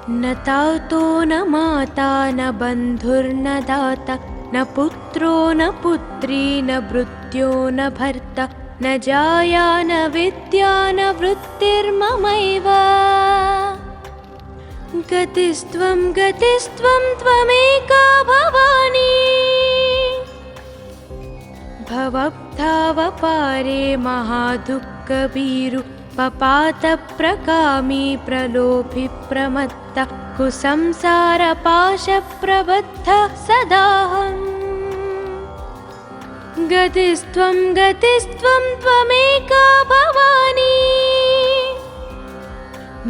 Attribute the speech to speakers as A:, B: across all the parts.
A: न तातो न माता न बन्धुर्न दाता न पुत्रो न पुत्री न भृत्यो न भर्ता न जाया न विद्या न वृत्तिर्ममैव। गतिस्त्वं गतिस्त्वं त्वमेका भवानी भवब्धावपारे महादुःखभीरु पपातप्रकामी प्रलोभि प्रमत्ता कुसंसारपाशप्रबद्धः सदाहम्। गतिस्त्वं गतिस्त्वं त्वमेका भवानी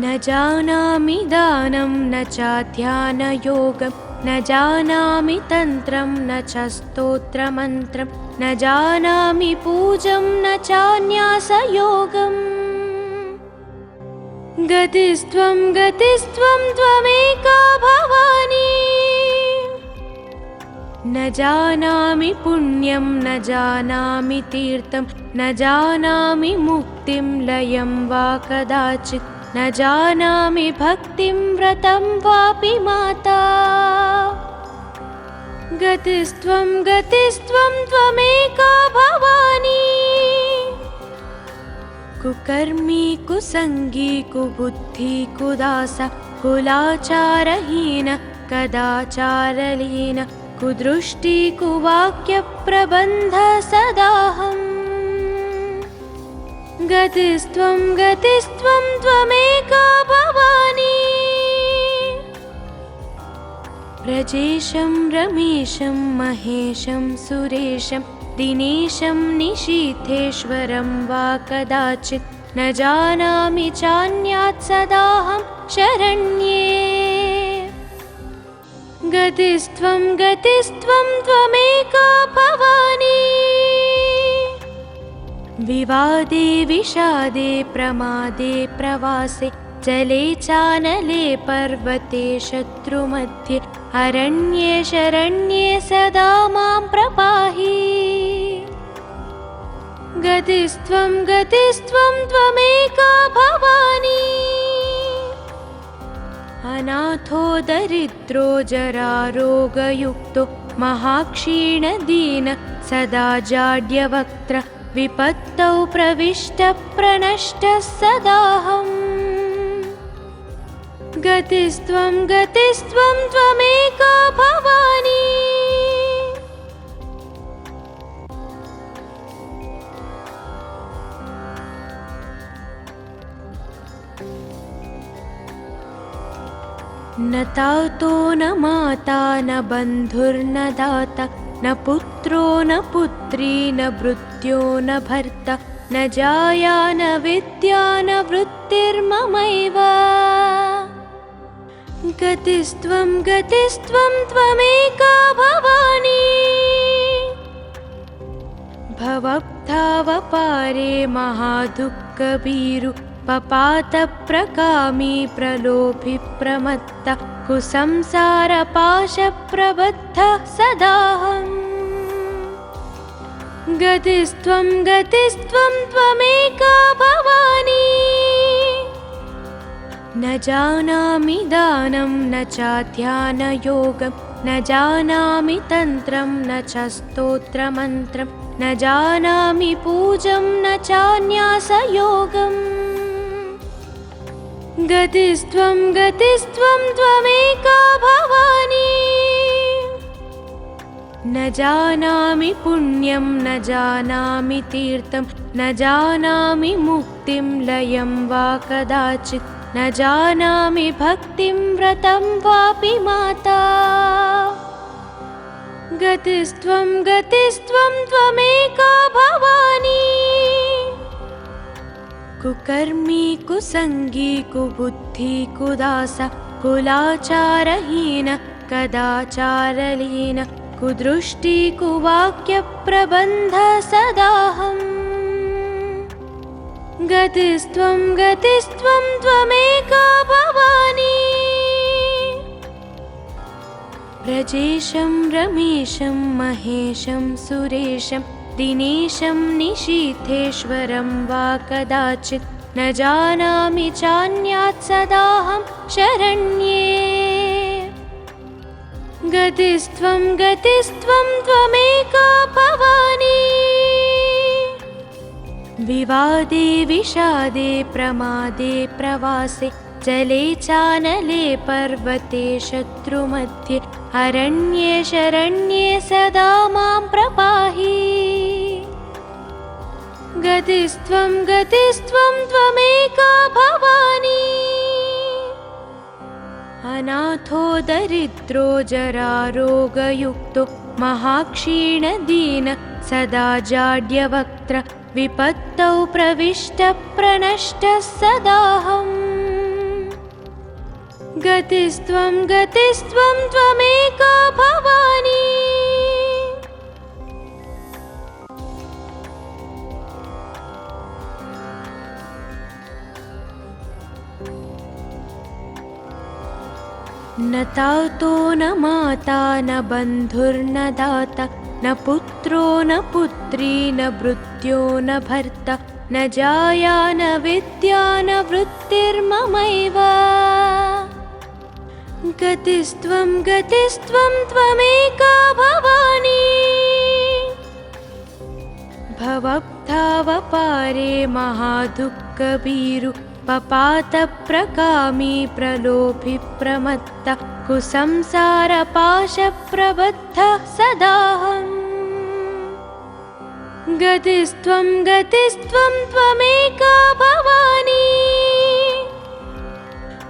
A: न जानामि दानं न चाध्यानयोगं न जानामि तन्त्रं न च स्तोत्रमन्त्रं न जानामि पूजं न चान्यासयोगम्। गतिस्त्वं गतिस्त्वं त्वमेका भवानी न जानामि पुण्यं न जानामि तीर्थं न जानामि मुक्तिं लयं वा कदाचित् न जानामि भक्तिं व्रतं वापि माता। गतिस्त्वं गतिस्त्वं त्वमेका भवानी कुकर्मी कुसंगी कुबुद्धि कुदासा कुलाचारहीन कदाचारलीन कुदृष्टि कुवाक्यप्रबन्ध सदाहम्। गतिस्त्वं गतिस्त्वं त्वमेका भवानी व्रजेशं रमेशं महेशं सुरेशं दिनेशं निशीथेश्वरं वा कदाचित् न जानामि चान्यात् सदाहं शरण्ये। गतिस्त्वं गतिस्त्वं त्वमेका भवानी विवादे विषादे प्रमादे प्रवासे जले चानले पर्वते शत्रुमध्ये अरण्ये शरण्ये सदा मां प्रपाहि। गतिस्त्वं गतिस्त्वं त्वमेका भवानी अनाथो दरिद्रो जरारोगयुक्तो महाक्षीणदीन सदा जाड्यवक्त्र विपत्तौ प्रविष्टः प्रणष्टः सदाहम्। गतिस्त्वं गतिस्त्वं त्वमेका भवानी न तातो न माता न बन्धुर्न दाता न पुत्रो न पुत्री न भृत्यो न भर्ता न जाया न विद्या न वृत्तिर्ममैव। गतिस्त्वं गतिस्त्वं त्वमेका भवानी भवब्धावपारे महादुःखभीरु पपातप्रकामी प्रलोभि प्रमत्ता कुसंसारपाशप्रबद्धः सदाहम्। गतिस्त्वं गतिस्त्वं त्वमेका भवानी न जानामि दानं न चाध्यानयोगं न जानामि तन्त्रं न च स्तोत्रमन्त्रं न जानामि पूजं न चान्यासयोगम्। गतिस्त्वं गतिस्त्वं त्वमेका भवानी न जानामि पुण्यं न जानामि तीर्थं न जानामि मुक्तिं लयं वा कदाचित् न जानामि भक्तिं व्रतं वापि माता। गतिस्त्वं गतिस्त्वं त्वमेका भवानी कुकर्मी कुसंगी कुबुद्धि कुदासा कुलाचारहीन कदाचारलीन कुदृष्टि कुवाक्यप्रबन्ध सदाहम्। गतिस्त्वं गतिस्त्वं त्वमेका भवानी व्रजेशं रमेशं महेशं सुरेशं दिनेशं निशीथेश्वरं वा कदाचित् न जानामि चान्यात् सदाहं शरण्ये। गतिस्त्वं गतिस्त्वं त्वमेका भवानी। विवादे विषादे प्रमादे प्रवासे जले चानले पर्वते शत्रुमध्ये अरण्ये शरण्ये सदा मां प्रपाहि। गतिस्त्वं गतिस्त्वं त्वमेका भवानी। अनाथो दरिद्रो जरारोगयुक्तो महाक्षीणदीन सदा जाड्यवक्त्र विपत्तौ प्रविष्टः प्रणष्टः सदाहम्। गतिस्त्वं गतिस्त्वं त्वमेका भवानी। न तातो न माता न बन्धुर्न दाता न पुत्रो न पुत्री न भृत्यो न भर्ता न जाया न विद्या न वृत्तिर्ममैव। गतिस्त्वं गतिस्त्वं त्वमेका भवानी। भवब्धावपारे महादुःखभीरु पपातप्रकामी प्रलोभि प्रमत्त कुसंसारपाशप्रबद्धः सदाहम्। गतिस्त्वं गतिस्त्वं त्वमेका भवानी।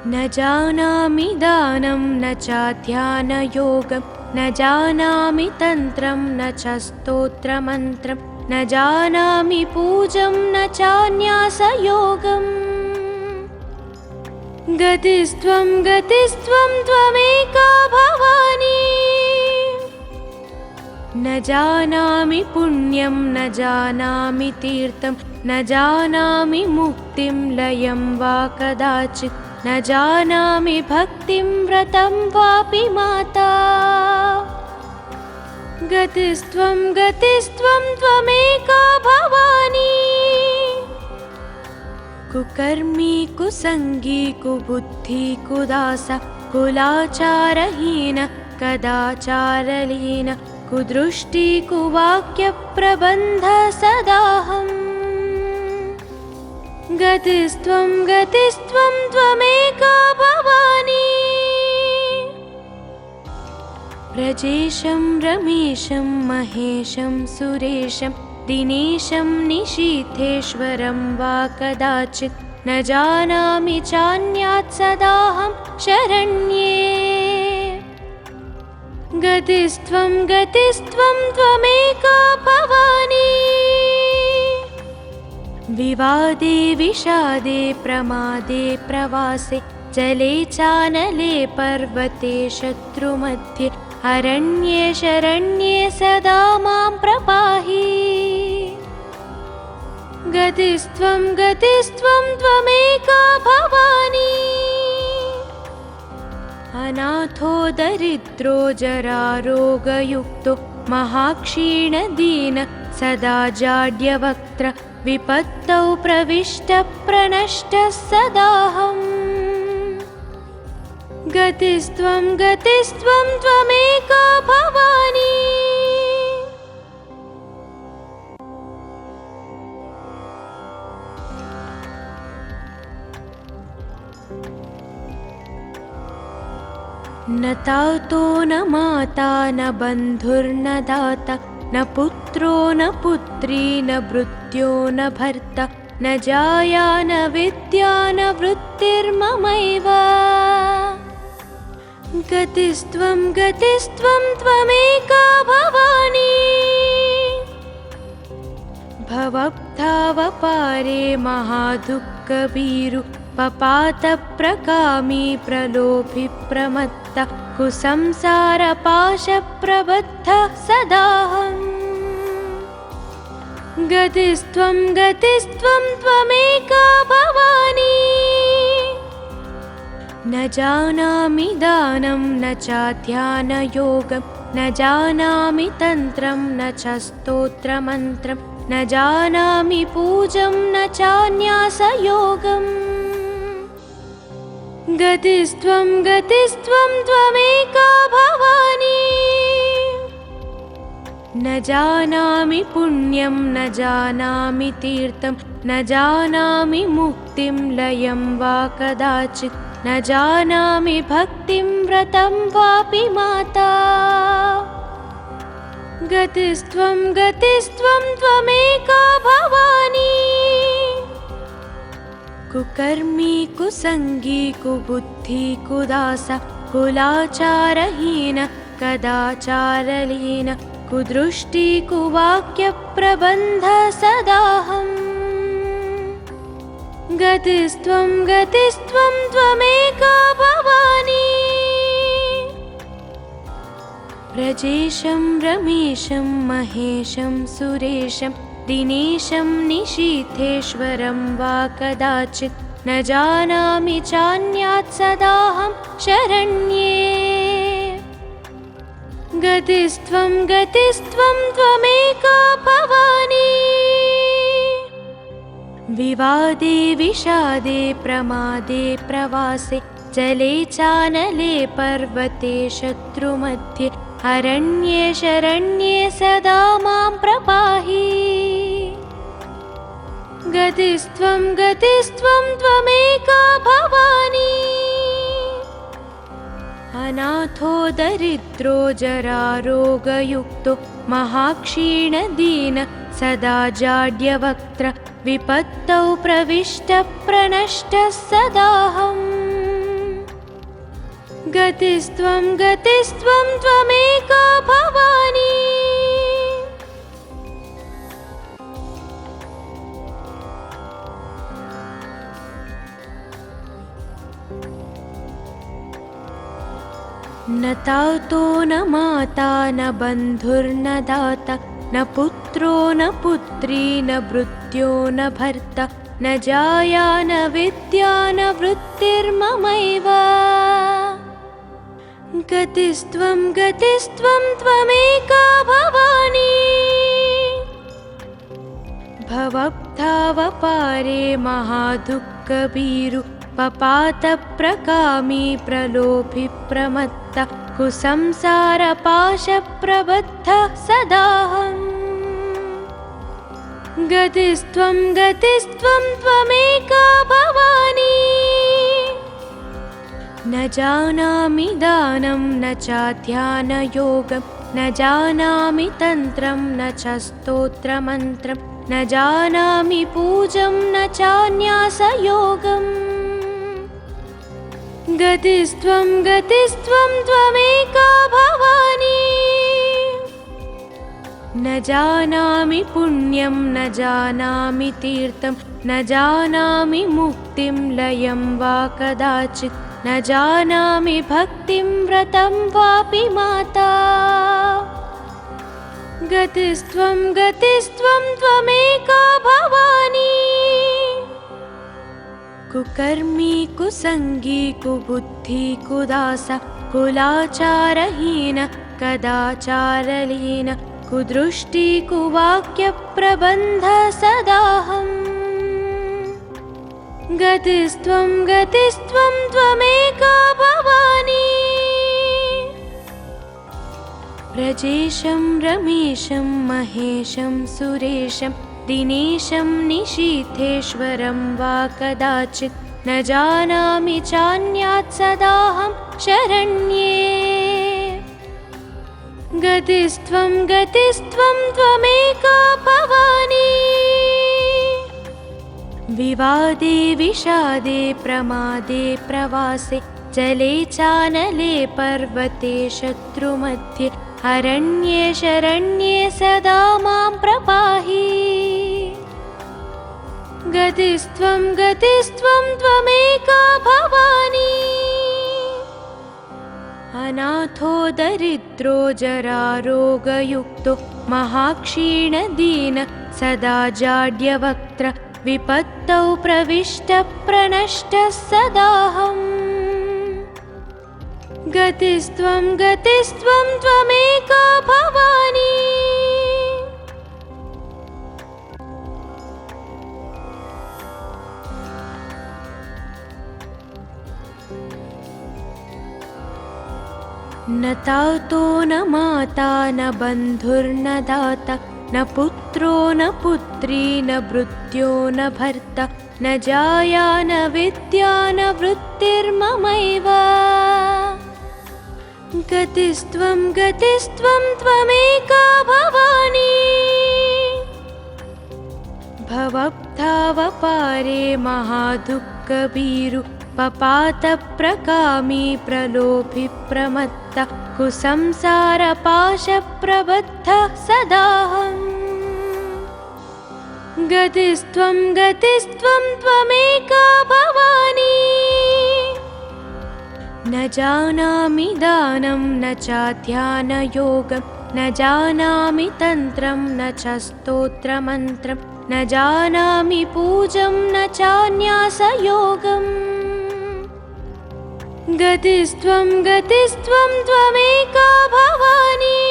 A: न जानामि दानं न चाध्यानयोगं न जानामि तन्त्रं न च स्तोत्रमन्त्रं न जानामि पूजं न चान्यासयोगम्। गतिस्त्वं गतिस्त्वं त्वमेका भवानी। न जानामि पुण्यं न जानामि तीर्थं न जानामि मुक्तिं लयं वा कदाचित् न जानामि भक्तिं व्रतं वापि माता। गतिस्त्वं गतिस्त्वं त्वमेका भवानी। कुकर्मी कुसंगी कुबुद्धि कुदास कुलाचारहीन कदाचारलीन कुदृष्टि कुवाक्य प्रबन्ध सदाहम्। गतिस्त्वं गतिस्त्वं त्वमेका भवानी। व्रजेशं रमेशं महेशं सुरेशं दिनेशं निशीथेश्वरं वा कदाचित् न जानामि चान्यात् सदाहं शरण्ये। गतिस्त्वं गतिस्त्वं त्वमेका भवानी। विवादे विषादे प्रमादे प्रवासे जले चानले पर्वते शत्रुमध्ये अरण्ये शरण्ये सदा मां प्रपाहि। गतिस्त्वं गतिस्त्वं त्वमेका भवानी। अनाथो दरिद्रो जरारोगयुक्तो महाक्षीणदीन सदा जाड्यवक्त्र विपत्तौ प्रविष्टः प्रणष्टः सदाहम्। गतिस्त्वं गतिस्त्वं त्वमेका भवानी। न तातो न माता न बन्धुर्न दाता न पुत्रो न पुत्री न भृत्यो न भर्ता न जाया न विद्या न वृत्तिर्ममैव। गतिस्त्वं गतिस्त्वं त्वमेका भवानी। भवब्धावपारे महादुःखभीरु पपातप्रकामी प्रलोभि प्रमत्त कुसंसारपाशप्रबद्धः सदाहम्। गतिस्त्वं गतिस्त्वं त्वमेका भवानी। न जानामि दानं न चाध्यानयोगं न जानामि तन्त्रं न च स्तोत्रमन्त्रं न जानामि पूजं न चान्यासयोगम् गतिस्त्वं त्वमेका भवानी न जानामि पुण्यं न जानामि तीर्थं न जानामि मुक्तिं लयं वा कदाचित् न जानामि भक्तिं व्रतं वापि माता गतिस्त्वं त्वमेका भवानी कुकर्मी कुसंगी कुबुद्धि कुदास कुलाचारहीन कदाचारलीन कुदृष्टि कुवाक्यप्रबन्ध सदाहम् गतिस्त्वं त्वमेका भवानी व्रजेशं रमेशं महेशं सुरेशं दिनेशं निशीथेश्वरं वा कदाचित् न जानामि चान्यात् सदाहं शरण्ये गतिस्त्वं त्वमेका भवानी विवादे विषादे प्रमादे प्रवासे जले चानले पर्वते शत्रुमध्ये अरण्ये शरण्ये सदा मां प्रपाहि गतिस्त्वं त्वमेका भवानी अनाथो दरिद्रो जरारोगयुक्तो महाक्षीणदीन सदा जाड्यवक्त्र विपत्तौ प्रविष्टप्रणष्टः सदाहम् गतिस्त्वं त्वमेका भवानी न तातो न माता न बन्धुर्न दाता न पुत्रो न पुत्री न भृत्यो न भर्ता न जाया न विद्या न वृत्तिर्ममैव गतिस्त्वं त्वमेका भवानी भवब्धावपारे महादुःखभीरु पपातप्रकामी प्रलोभि प्रमत्त कुसंसारपाशप्रबद्धः सदाहम् गतिस्त्वं त्वमेका भवानी न जानामि दानं न चाध्यानयोगं न जानामि तन्त्रं न च स्तोत्रमन्त्रं न जानामि पूजं न चान्यासयोगम् गतिस्त्वं त्वमेका भवानी न जानामि पुण्यं न जानामि तीर्थं न जानामि मुक्तिं लयं वा कदाचित् न जानामि भक्तिं व्रतं वापि माता गतिस्त्वं त्वमेका भवानी कुकर्मी कुसंगी कुबुद्धि कुदास कुलाचारहीन कदाचारलीन कुदृष्टि कुवाक्यप्रबन्ध सदाहम् गतिस्त्वं त्वमेका भवानी व्रजेशं रमेशं महेशं सुरेशं दिनेशं निशीथेश्वरं वा कदाचित् न जानामि चान्यात् सदाहं शरण्ये गतिस्त्वं त्वमेका भवानी विवादे विषादे प्रमादे प्रवासे जले चानले पर्वते शत्रुमध्ये अरण्ये शरण्ये सदा मां प्रपाहि गतिस्त्वं त्वमेका भवानी अनाथो दरिद्रो जरारोगयुक्तो महाक्षीणदीन सदा जाड्यवक्त्र विपत्तौ प्रविष्टप्रणष्टः सदाहम् गतिस्त्वं गतिस्त्वं त्वमेका भवानी। न तातो न माता न बन्धुर्न दाता न पुत्रो न पुत्री न भृत्यो न भर्ता न जाया न विद्या न वृत्तिर्ममैव। गतिस्त्वं गतिस्त्वं त्वमेका भवानी। भवब्धावपारे महादुःखभीरु पपातप्रकामी प्रलोभि प्रमत्ता कुसंसारपाशप्रबद्धः सदाहम्। गतिस्त्वं गतिस्त्वं त्वमेका भवानी। न जानामि दानं न चाध्यानयोगं न जानामि तन्त्रं न च स्तोत्रमन्त्रं न जानामि पूजं न चान्यासयोगम्। गतिस्त्वं गतिस्त्वं त्वमेका भवानी।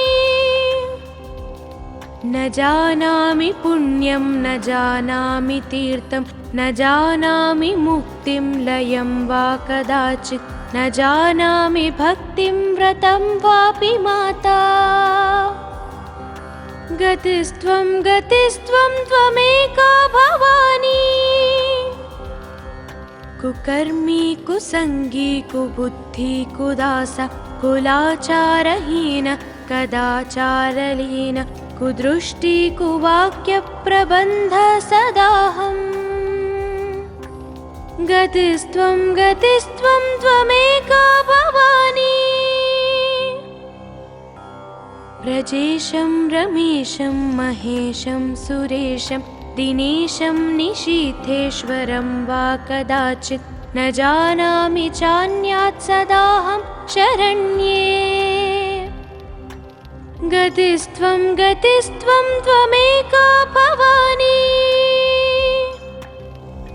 A: न जानामि पुण्यं न जानामि तीर्थं न जानामि मुक्तिं लयं वा कदाचित् न जानामि भक्तिं व्रतं वापि माता। गतिस्त्वं गतिस्त्वं त्वमेका भवानी। कुकर्मी कुसंगी कुबुद्धि कुदासा कुलाचारहीन कदाचारलीन कुदृष्टि कुवाक्यप्रबन्ध सदाहम्। गतिस्त्वं गतिस्त्वं त्वमेका भवानी। व्रजेशं रमेशं महेशं सुरेशं दिनेशं निशीथेश्वरं वा कदाचित् न जानामि चान्यात् सदाहं शरण्ये। गतिस्त्वं गतिस्त्वं त्वमेका भवानी।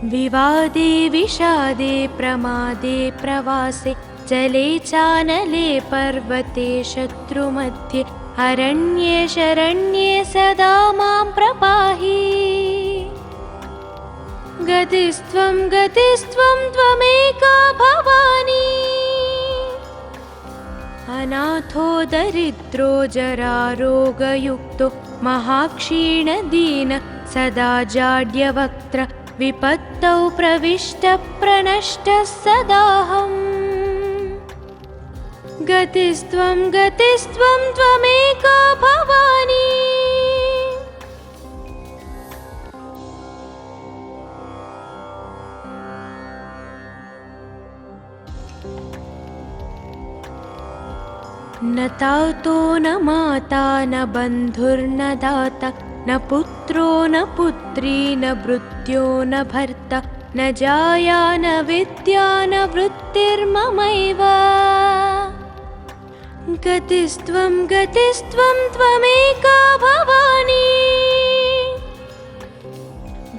A: विवादे विषादे प्रमादे प्रवासे जले चानले पर्वते शत्रुमध्ये अरण्ये शरण्ये सदा मां प्रपाहि। गतिस्त्वं गतिस्त्वं त्वमेका भवानी। अनाथो दरिद्रो जरारोगयुक्तो महाक्षीणदीन सदा जाड्यवक्त्र विपत्तौ प्रविष्टः प्रणष्टः सदाहम्। गतिस्त्वं गतिस्त्वं त्वमेका भवानी। न तातो न माता न बन्धुर्न दाता न पुत्रो न पुत्री न भृत्यो न भर्ता न जाया न विद्या न वृत्तिर्ममैव। गतिस्त्वं गतिस्त्वं त्वमेका भवानी।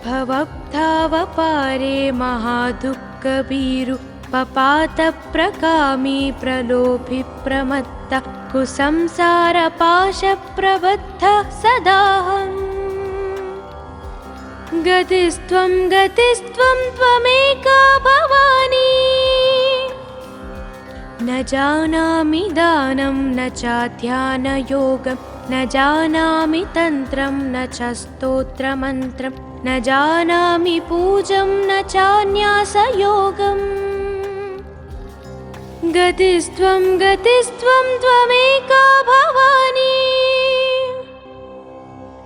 A: भवब्धावपारे महादुःखभीरु पपातप्रकामी प्रलोभि प्रमत्ता कुसंसारपाशप्रबद्धः सदाहम्। गतिस्त्वं गतिस्त्वं त्वमेका भवानी। न जानामि दानं न चाध्यानयोगं न जानामि तन्त्रं न च स्तोत्रमन्त्रं न जानामि पूजं न चान्यासयोगम्। गतिस्त्वं गतिस्त्वं त्वमेका भवानी।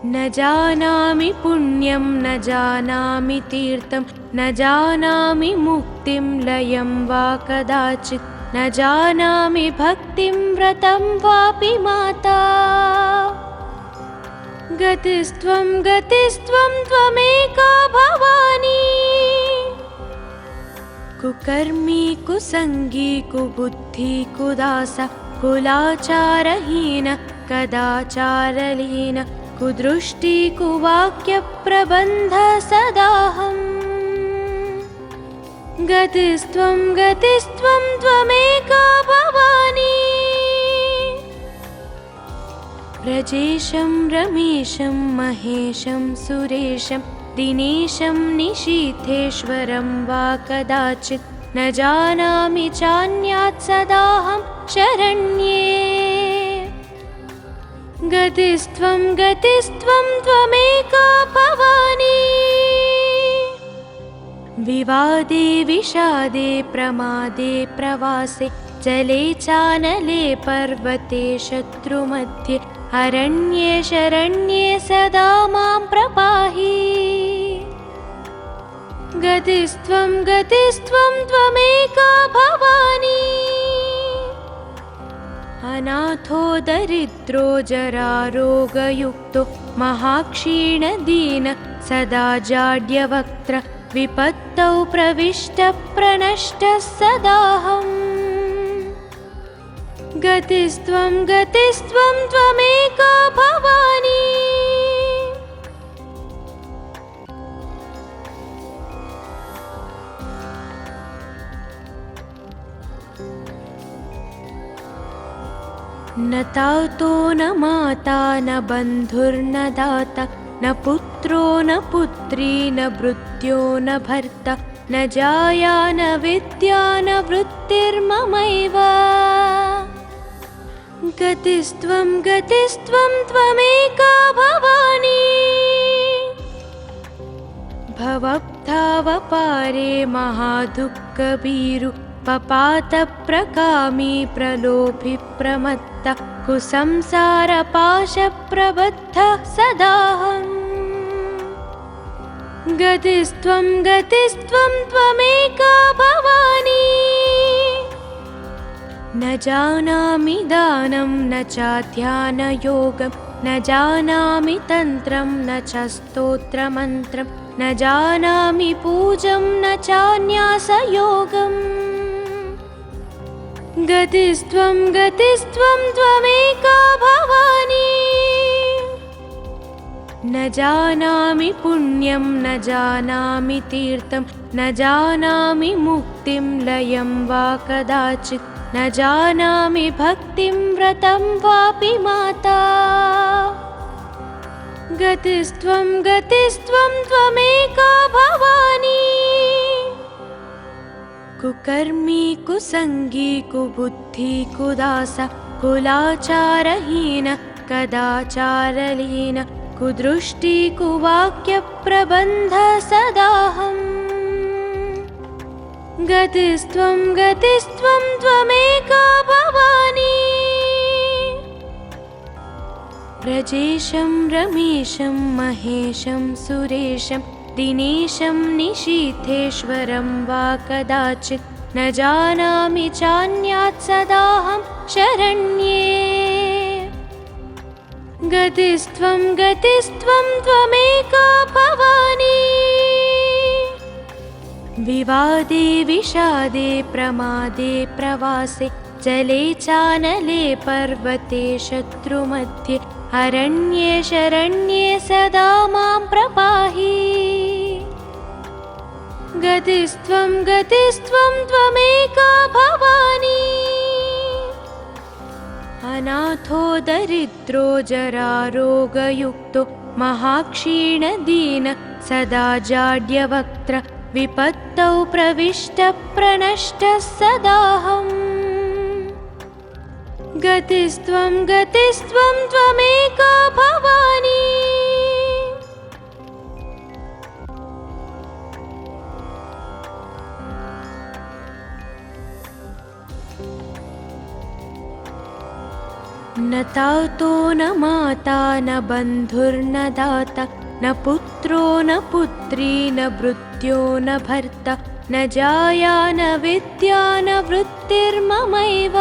A: न जानामि पुण्यं न जानामि तीर्थं न जानामि मुक्तिं लयं वा कदाचित् न जानामि भक्तिं व्रतं वापि माता। गतिस्त्वं गतिस्त्वं त्वमेका भवानी। कुकर्मी कुसंगी कुबुद्धि कुदासा कुलाचारहीन कदाचारलीन कुदृष्टि कुवाक्यप्रबन्ध सदाहम्। गतिस्त्वं गतिस्त्वं त्वमेका भवानी व्रजेशं रमेशं महेशं सुरेशं दिनेशं निशीथेश्वरं वा कदाचित् न जानामि चान्यात् सदाहं शरण्ये गतिस्त्वं गतिस्त्वं त्वमेका भवानी विवादे विषादे प्रमादे प्रवासे जले चानले पर्वते शत्रुमध्ये अरण्ये शरण्ये सदा मां प्रपाहि गतिस्त्वं गतिस्त्वं त्वमेका भवानी अनाथो दरिद्रो जरारोगयुक्तो महाक्षीणदीन सदा जाड्यवक्त्र विपत्तौ प्रविष्टप्रणष्टः सदाहम् गतिस्त्वं गतिस्त्वं त्वमेका भवानी न तातो न माता न बन्धुर्न दाता न पुत्रो न पुत्री न भृत्यो न भर्ता न जाया न विद्या न वृत्तिर्ममैव गतिस्त्वं गतिस्त्वं त्वमेका भवानी भवब्धावपारे महादुःखभीरु पपातप्रकामी प्रलोभि प्रमत्त कुसंसारपाशप्रबद्धः सदाहम् गतिस्त्वं गतिस्त्वं त्वमेका भवानी न जानामि दानं न चाध्यानयोगं न जानामि तन्त्रं न च स्तोत्रमन्त्रं न जानामि पूजं न चान्यासयोगम् गतिस्त्वं गतिस्त्वं त्वमेका भवानी न जानामि पुण्यं न जानामि तीर्थं न जानामि मुक्तिं लयं वा कदाचित् न जानामि भक्तिं व्रतं वापि माता गतिस्त्वं गतिस्त्वं त्वमेका भवानी कुकर्मी कुसंगी कुबुद्धि कुदास कुलाचारहीन कदाचारलीन कुदृष्टि कुवाक्यप्रबन्ध सदाहम् गतिस्त्वं गतिस्त्वं त्वमेका भवानी व्रजेशं रमेशं महेशं सुरेशं दिनेशं निशीथेश्वरं वा कदाचित् न जानामि चान्यात् सदाहं शरण्ये गतिस्त्वं गतिस्त्वं त्वमेका भवानी विवादे विषादे प्रमादे प्रवासे जले चानले पर्वते शत्रुमध्ये अरण्ये शरण्ये सदा मां प्रपाहि गतिस्त्वं गतिस्त्वं त्वमेका भवानी अनाथो दरिद्रो जरारोगयुक्तो महाक्षीणदीन सदा जाड्यवक्त्र विपत्तौ प्रविष्टप्रणष्टः सदाहम् गतिस्त्वं गतिस्त्वं त्वमेका भवानी न तातो न माता न बन्धुर्न दाता न पुत्रो न पुत्री न भृत्यो न भर्ता न जाया न विद्या न वृत्तिर्ममैव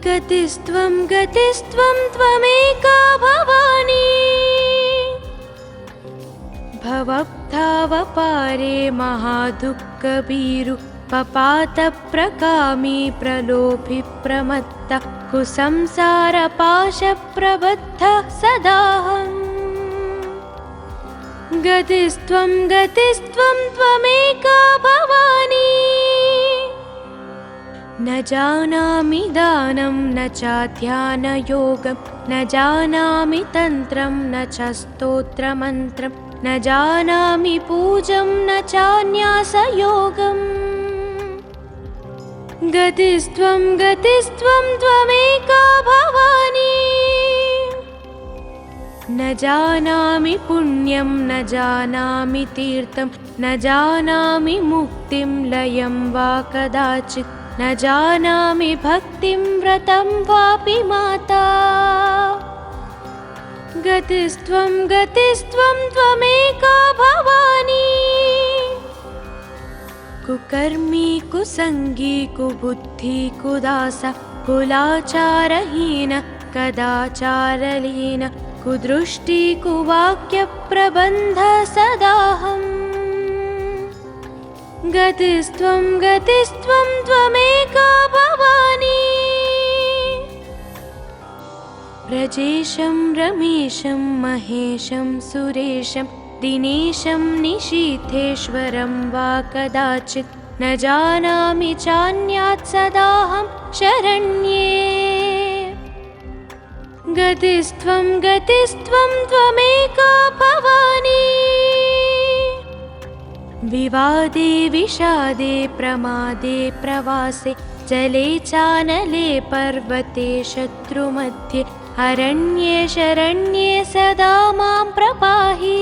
A: गतिस्त्वं गतिस्त्वं त्वमेका भवानी भवब्धावपारे महादुःखभीरु पपातप्रकामी प्रलोभि प्रमत्त कुसंसारपाशप्रबद्धः सदाहम् गतिस्त्वं गतिस्त्वं त्वमेका भवानी न जानामि दानं न चाध्यानयोगं न जानामि तन्त्रं न च स्तोत्रमन्त्रं न जानामि पूजं न चान्यासयोगम् गतिस्त्वं गतिस्त्वं त्वमेका भवानी न जानामि पुण्यं न जानामि तीर्थं न जानामि मुक्तिं लयं वा कदाचित् न जानामि भक्तिं व्रतं वापि माता गतिस्त्वं गतिस्त्वं त्वमेका भवानी कुकर्मी कुसंगी कुबुद्धि कुदास कुलाचारहीन कदाचारलीन कुदृष्टि कुवाक्य प्रबन्ध सदाहम् गतिस्त्वं गतिस्त्वं त्वमेका भवानी व्रजेशं रमेशं महेशं सुरेशं दिनेशं निशीथेश्वरं वा कदाचित् न जानामि चान्यात् सदाहं शरण्ये गतिस्त्वं गतिस्त्वं त्वमेका भवानी विवादे विषादे प्रमादे प्रवासे जले चानले पर्वते शत्रुमध्ये अरण्ये शरण्ये सदा मां प्रपाहि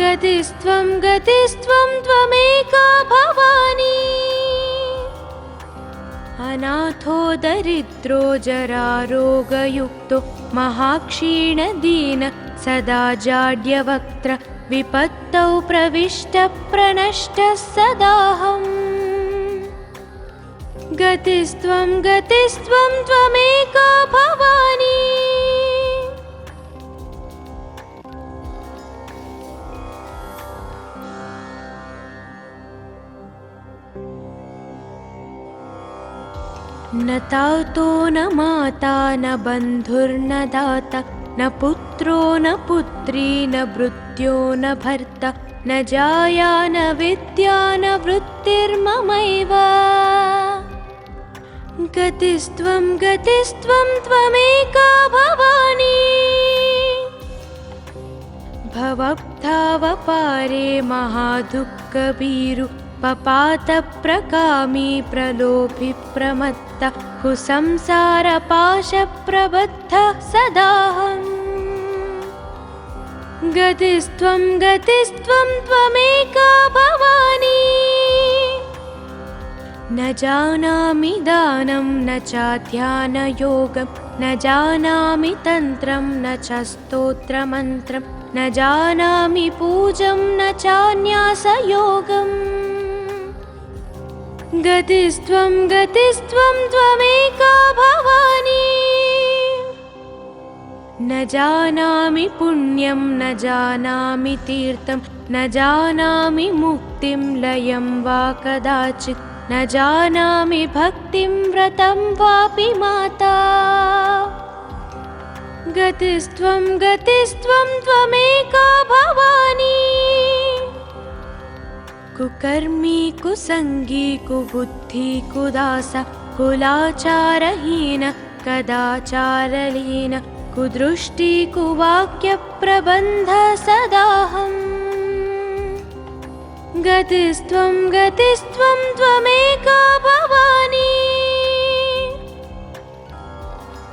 A: गतिस्त्वं गतिस्त्वं त्वमेका भवानी अनाथो दरिद्रो जरारोगयुक्तो महाक्षीणदीन सदा जाड्यवक्त्र विपत्तौ प्रविष्टः प्रणष्टः सदाहम् गतिस्त्वं गतिस्त्वं त्वमेका भवानी न तातो न माता न बन्धुर्न दाता न पुत्रो न पुत्री न भृत्यो न भर्ता न जाया न विद्या न वृत्तिर्ममैव गतिस्त्वं गतिस्त्वं त्वमेका भवानी भवब्धावपारे महादुःखभीरु पपातप्रकामी प्रलोभि प्रमत्त कुसंसारपाशप्रबद्धः सदाहम् गतिस्त्वं गतिस्त्वं त्वमेका भवानी न जानामि दानं न चाध्यानयोगं न जानामि तन्त्रं न च स्तोत्रमन्त्रं न जानामि पूजं न चान्यासयोगम् गतिस्त्वं गतिस्त्वं त्वमेका भवानी न जानामि पुण्यं न जानामि तीर्थं न जानामि मुक्तिं लयं वा कदाचित् न जानामि भक्तिं व्रतं वापि माता गतिस्त्वं गतिस्त्वं त्वमेका भवानी कुकर्मी कुसंगी कुबुद्धि कुदास कुलाचारहीन कदाचारलीन कुदृष्टि कुवाक्य प्रबन्ध सदाहम् गतिस्त्वं गतिस्त्वं त्वमेका भवानी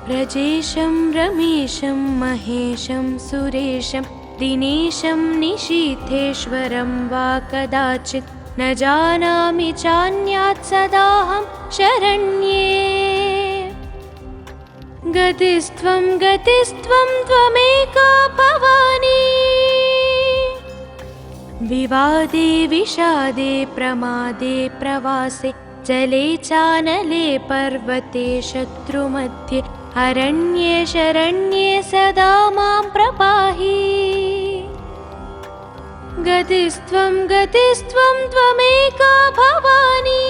A: व्रजेशं रमेशं महेशं सुरेशं दिनेशं निशीथेश्वरं वा कदाचित् न जानामि चान्यात् सदाहं शरण्ये गतिस्त्वं गतिस्त्वं त्वमेका भवानी विवादे विषादे प्रमादे प्रवासे जले चानले पर्वते शत्रुमध्ये अरण्ये शरण्ये सदा मां प्रपाहि गतिस्त्वं गतिस्त्वं त्वमेका भवानी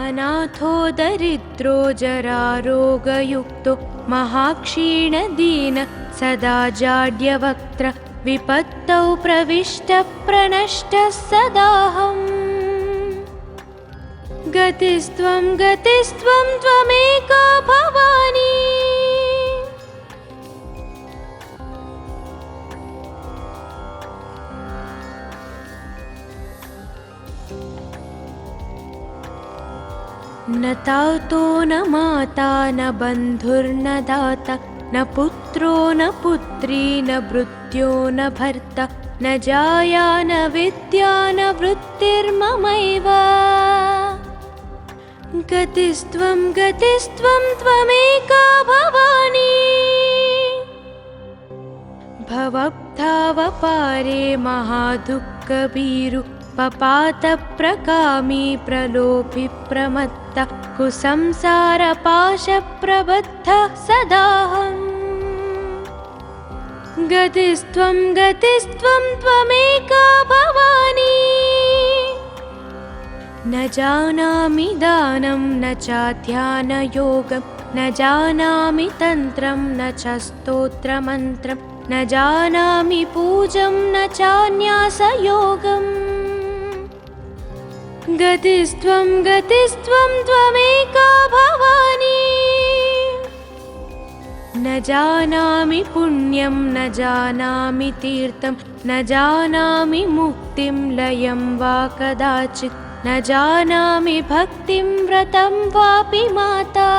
A: अनाथो दरिद्रो जरारोगयुक्तो महाक्षीणदीन सदा जाड्यवक्त्र विपत्तौ प्रविष्टप्रणष्टः सदाहम् गतिस्त्वं गतिस्त्वं त्वमेका भवानी न तातो न माता न बन्धुर्न दाता न पुत्रो न पुत्री न भृत्यो न भर्ता न जाया न विद्या न वृत्तिर्ममैव गतिस्त्वं गतिस्त्वं त्वमेका भवानी भवब्धावपारे महादुःखभीरु पपातप्रकामी प्रलोभि प्रमत्त कुसंसारपाशप्रबद्धः सदाहम् गतिस्त्वं गतिस्त्वं त्वमेका भवानी न जानामि दानं न चाध्यानयोगं न जानामि तन्त्रं न च स्तोत्रमन्त्रं न जानामि पूजं न चान्यासयोगम् गतिस्त्वं गतिस्त्वं त्वमेका भवानी न जानामि पुण्यं न जानामि तीर्थं न जानामि मुक्तिं लयं वा कदाचित् न जानामि भक्तिं व्रतं वापि माता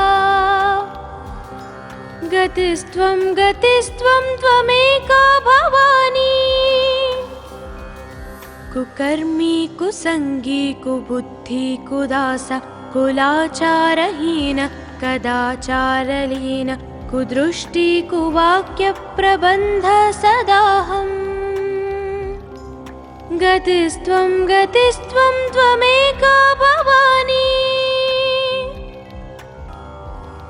A: गतिस्त्वं गतिस्त्वं त्वमेका भवानी कुकर्मी कुसंगी कुबुद्धि कुदास कुलाचारहीन कदाचारलीन कुदृष्टि कुवाक्यप्रबन्ध सदाहम् गतिस्त्वं गतिस्त्वं त्वमेका भवानी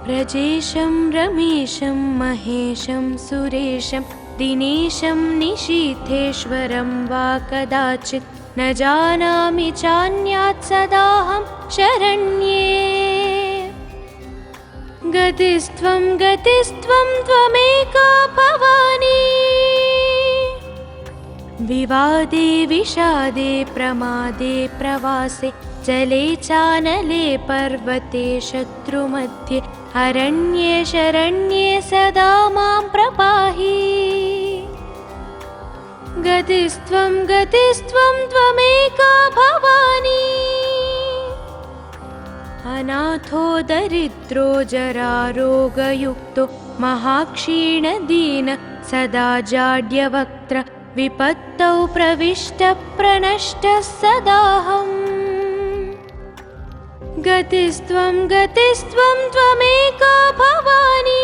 A: व्रजेशं रमेशं महेशं सुरेशं दिनेशं निशीथेश्वरं वा कदाचित् न जानामि चान्यात् सदाहं शरण्ये गतिस्त्वं गतिस्त्वं त्वमेका भवानी विवादे विषादे प्रमादे प्रवासे जले चानले पर्वते शत्रुमध्ये अरण्ये शरण्ये सदा मां प्रपाहि गतिस्त्वं गतिस्त्वं त्वमेका भवानी अनाथो दरिद्रो जरारोगयुक्तो महाक्षीणदीन सदा जाड्यवक्त्र विपत्तौ प्रविष्टप्रणष्टः सदाहम् गतिस्त्वं गतिस्त्वं त्वमेका भवानी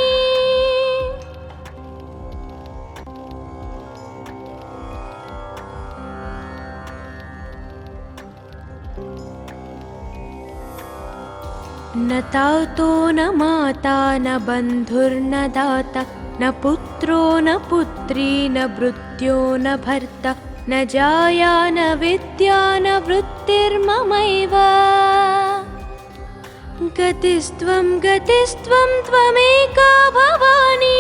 A: न तातो न माता न बन्धुर्न दाता न पुत्रो न पुत्री न भृत्यो न भर्ता न जाया न विद्या न वृत्तिर्ममैव गतिस्त्वं गतिस्त्वं त्वमेका भवानी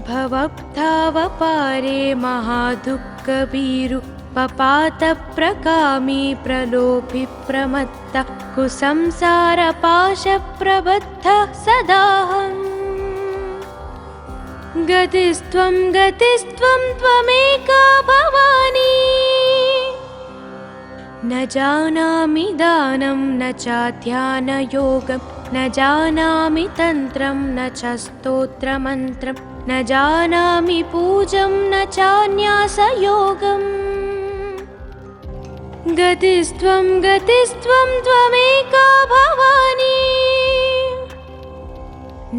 A: भवब्धावपारे महादुःखभीरु पपातप्रकामी प्रलोभि प्रमत्त कुसंसारपाशप्रबद्धः सदाहम् गतिस्त्वं गतिस्त्वं त्वमेका भवानी न जानामि दानं न चाध्यानयोगं न जानामि तन्त्रं न च स्तोत्रमन्त्रं न जानामि पूजं न चान्यासयोगम् गतिस्त्वं गतिस्त्वं त्वमेका भवानी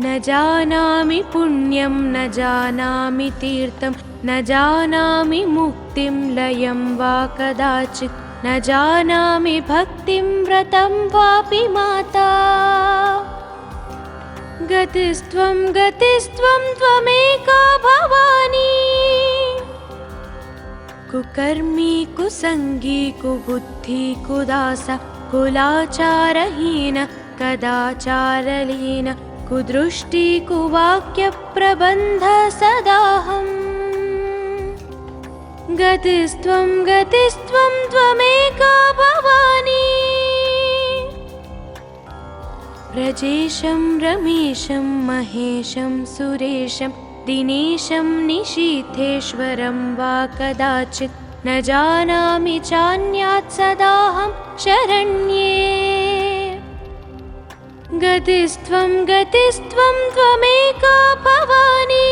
A: न जानामि पुण्यं न जानामि तीर्थं न जानामि मुक्तिं लयं वा कदाचित् न जानामि भक्तिं व्रतं वापि माता गतिस्त्वं गतिस्त्वं त्वमेका भवानी कुकर्मी कुसंगी कुबुद्धि कुदास कुलाचारहीन कदाचारलीन कुदृष्टि कुवाक्य प्रबन्ध सदाहम् गतिस्त्वं गतिस्त्वं त्वमेका भवानी व्रजेशं रमेशं महेशं सुरेशं दिनेशं निशीथेश्वरं वा कदाचित् न जानामि चान्यात् सदाहं शरण्ये गतिस्त्वं गतिस्त्वं त्वमेका भवानी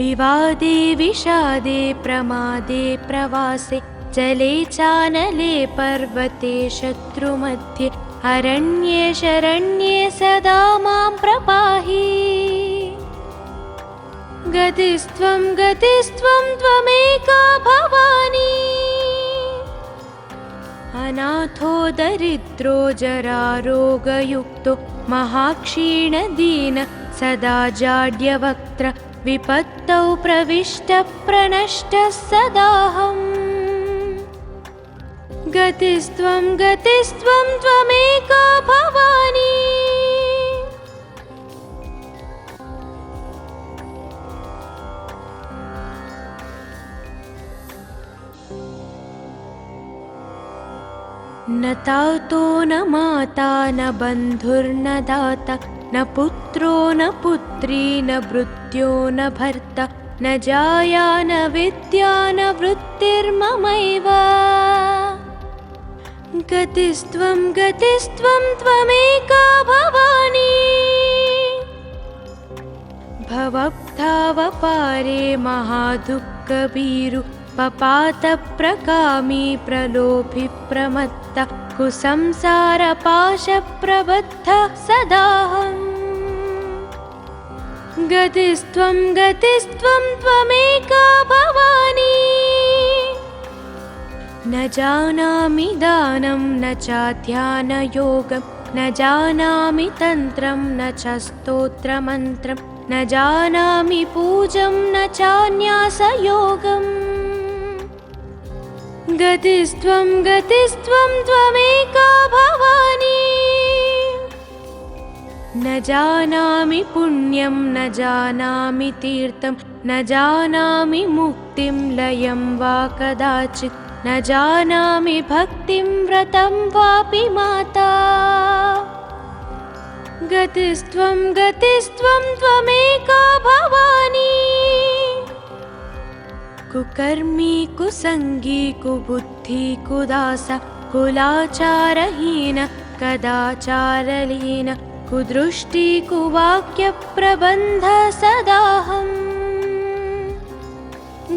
A: विवादे विषादे प्रमादे प्रवासे जले चानले पर्वते शत्रुमध्ये अरण्ये शरण्ये सदा मां प्रपाहि गतिस्त्वं गतिस्त्वं त्वमेका भवानी अनाथो दरिद्रो जरारोगयुक्तो महाक्षीणदीन सदा जाड्यवक्त्र विपत्तौ प्रविष्टः प्रणष्टः सदाहम् गतिस्त्वं गतिस्त्वं त्वमेका भवानी न तातो न माता न बन्धुर्न दाता न पुत्रो न पुत्री न भृत्यो न भर्ता न जाया न विद्या न वृत्तिर्ममैव गतिस्त्वं गतिस्त्वं त्वमेका भवानी भवब्धावपारे महादुःखभीरु पपातप्रकामी प्रलोभि प्रमत्त कुसंसारपाशप्रबद्धः सदाहम् गतिस्त्वं गतिस्त्वं त्वमेका भवानी न जानामि दानं न चाध्यानयोगं न जानामि तन्त्रं न च स्तोत्रमन्त्रं न जानामि पूजं न चान्यासयोगम् गतिस्त्वं गतिस्त्वं त्वमेका भवानी न जानामि पुण्यं न जानामि तीर्थं न जानामि मुक्तिं लयं वा कदाचित् न जानामि भक्तिं व्रतं वापि माता गतिस्त्वं गतिस्त्वं त्वमेका भवानी कुकर्मी कुसंगी कुबुद्धि कुदास कुलाचारहीन कदाचारलीन कुदृष्टि कुवाक्य प्रबन्ध सदाहम्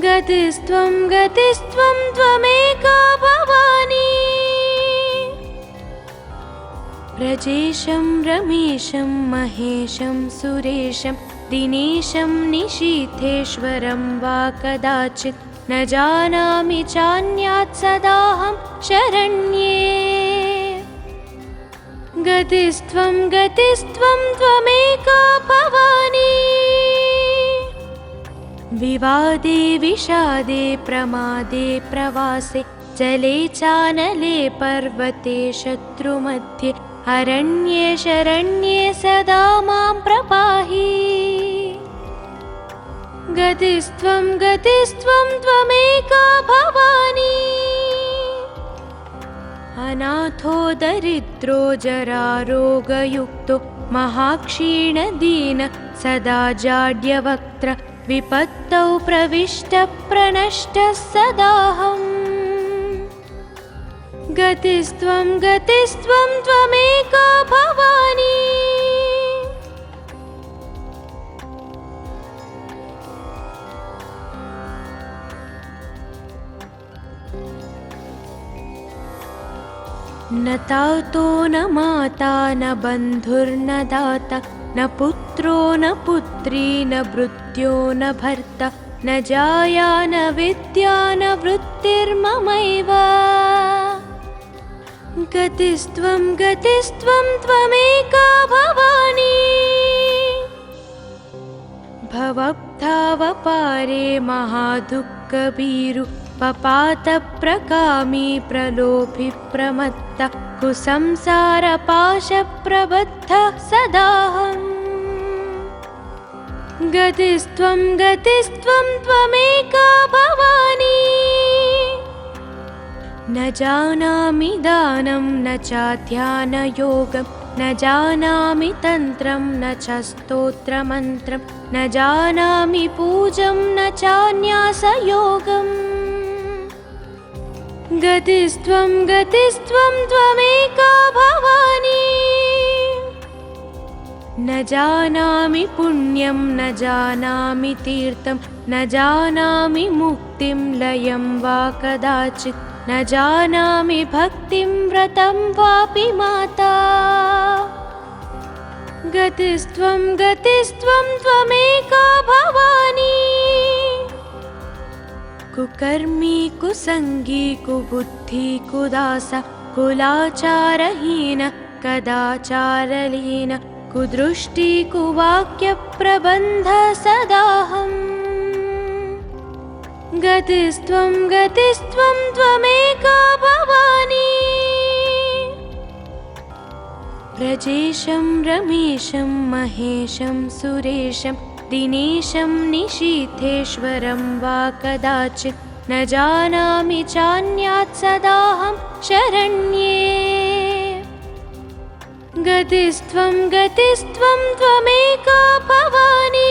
A: गतिस्त्वं गतिस्त्वं त्वमेका भवानी व्रजेशं रमेशं महेशं सुरेशं दिनेशं निशीथेश्वरं वा कदाचित् न जानामि चान्यात् सदाहं शरण्ये गतिस्त्वं गतिस्त्वं त्वमेका भवानी विवादे विषादे प्रमादे प्रवासे जले चानले पर्वते शत्रुमध्ये अरण्ये शरण्ये सदा मां प्रपाहि गतिस्त्वं गतिस्त्वं त्वमेका भवानी अनाथो दरिद्रो जरारोगयुक्तो महाक्षीणदीन सदा जाड्यवक्त्र विपत्तौ प्रविष्टः प्रणष्टः सदाहम् गतिस्त्वं गतिस्त्वं त्वमेका भवानी न तातो न माता न बन्धुर्न दाता न पुत्रो न पुत्री न भृत्यो न भर्ता न जाया न विद्या न वृत्तिर्ममैव गतिस्त्वं गतिस्त्वं त्वमेका भवानी भवब्धावपारे पारे महादुःखभीरु पपातप्रकामी प्रलोभि प्रमत्त कुसंसारपाशप्रबद्धः सदाहम् गतिस्त्वं गतिस्त्वं त्वमेका भवानी न जानामि दानं न चाध्यानयोगं न जानामि तन्त्रं न च स्तोत्रमन्त्रं न जानामि पूजं न चान्यासयोगम् गतिस्त्वं गतिस्त्वं त्वमेका भवानी न जानामि पुण्यं न जानामि तीर्थं न जानामि मुक्तिं लयं वा कदाचित् न जानामि भक्तिं व्रतं वापि माता गतिस्त्वं गतिस्त्वं त्वमेका भवानी कुकर्मी कुसंगी कुबुद्धि कुदास कुलाचारहीन कदाचारलीन कुदृष्टि कुवाक्यप्रबन्ध सदाहम् गतिस्त्वं गतिस्त्वं त्वमेका भवानी व्रजेशं रमेशं महेशं सुरेशं दिनेशं निशीथेश्वरं वा कदाचित् न जानामि चान्यात् सदाहं शरण्ये गतिस्त्वं गतिस्त्वं त्वमेका भवानी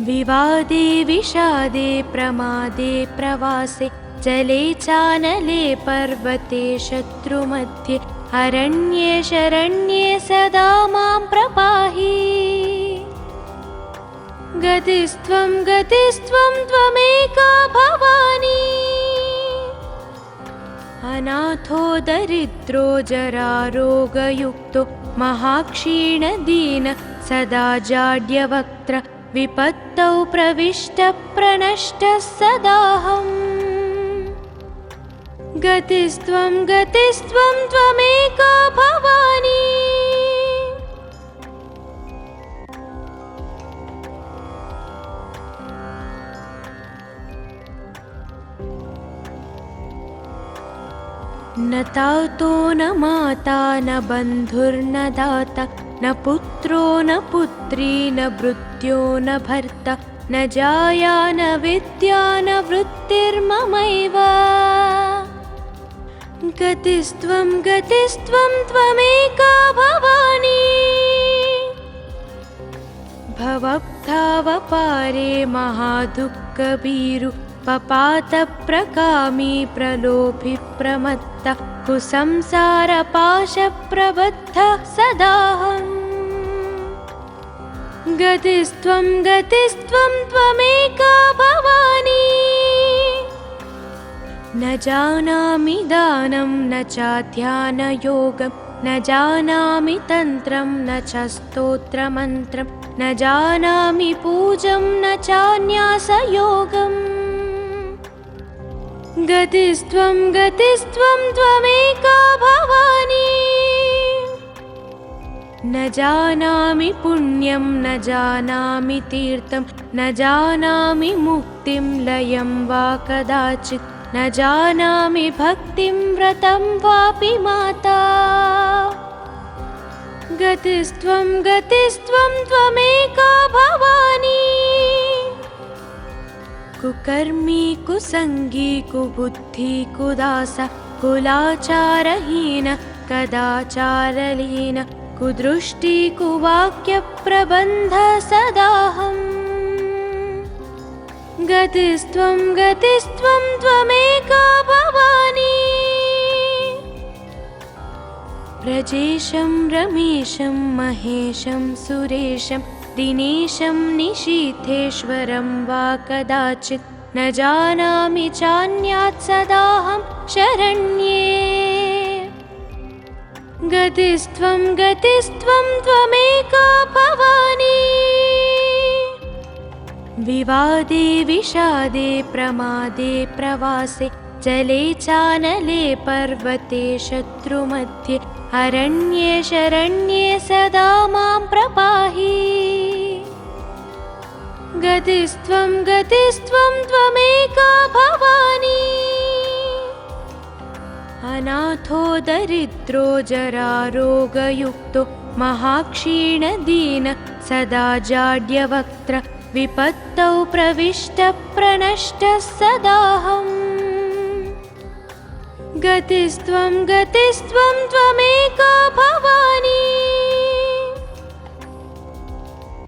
A: विवादे विषादे प्रमादे प्रवासे जले चानले पर्वते शत्रुमध्ये अरण्ये शरण्ये सदा मां प्रपाहि गतिस्त्वं गतिस्त्वं त्वमेका भवानी अनाथो दरिद्रो जरारोगयुक्तो महाक्षीणदीन सदा जाड्यवक्त्र विपत्तौ प्रविष्टः प्रणष्टः सदाहम् गतिस्त्वं गतिस्त्वं त्वमेका भवानी न तातो न माता न बन्धुर्न दाता न पुत्रो न पुत्री न भृत्यो न भर्ता न जाया न विद्या न वृत्तिर्ममैव गतिस्त्वं गतिस्त्वं त्वमेका भवानी भवब्धावपारे महादुःखभीरु पपातप्रकामी प्रलोभि प्रमत्त कुसंसारपाशप्रबद्धः सदाहम् गतिस्त्वं गतिस्त्वं त्वमेका भवानी न जानामि दानं न चाध्यानयोगं न जानामि तन्त्रं न च स्तोत्रमन्त्रं न जानामि पूजं न चान्यासयोगम् गतिस्त्वं गतिस्त्वं त्वमेका भवानी न जानामि पुण्यं न जानामि तीर्थं न जानामि मुक्तिं लयं वा कदाचित् न जानामि भक्तिं व्रतं वापि माता गतिस्त्वं गतिस्त्वं त्वमेका भवानी कुकर्मी कुसंगी कुबुद्धि कुदास कुलाचारहीन कदाचारलीन कुदृष्टि कुवाक्यप्रबन्ध सदाहम् गतिस्त्वं गतिस्त्वं त्वमेका भवानी व्रजेशं रमेशं महेशं सुरेशं दिनेशं निशीथेश्वरं वा कदाचित् न जानामि चान्यात् सदाहं शरण्ये गतिस्त्वं गतिस्त्वं त्वमेका भवानी विवादे विषादे प्रमादे प्रवासे जले चानले पर्वते शत्रुमध्ये अरण्ये शरण्ये सदा मां प्रपाहि गतिस्त्वं गतिस्त्वं त्वमेका भवानी अनाथो दरिद्रो जरारोगयुक्तो महाक्षीणदीन सदा जाड्यवक्त्र विपत्तौ प्रविष्टप्रणष्टः सदाहम् गतिस्त्वं त्वमेका भवानी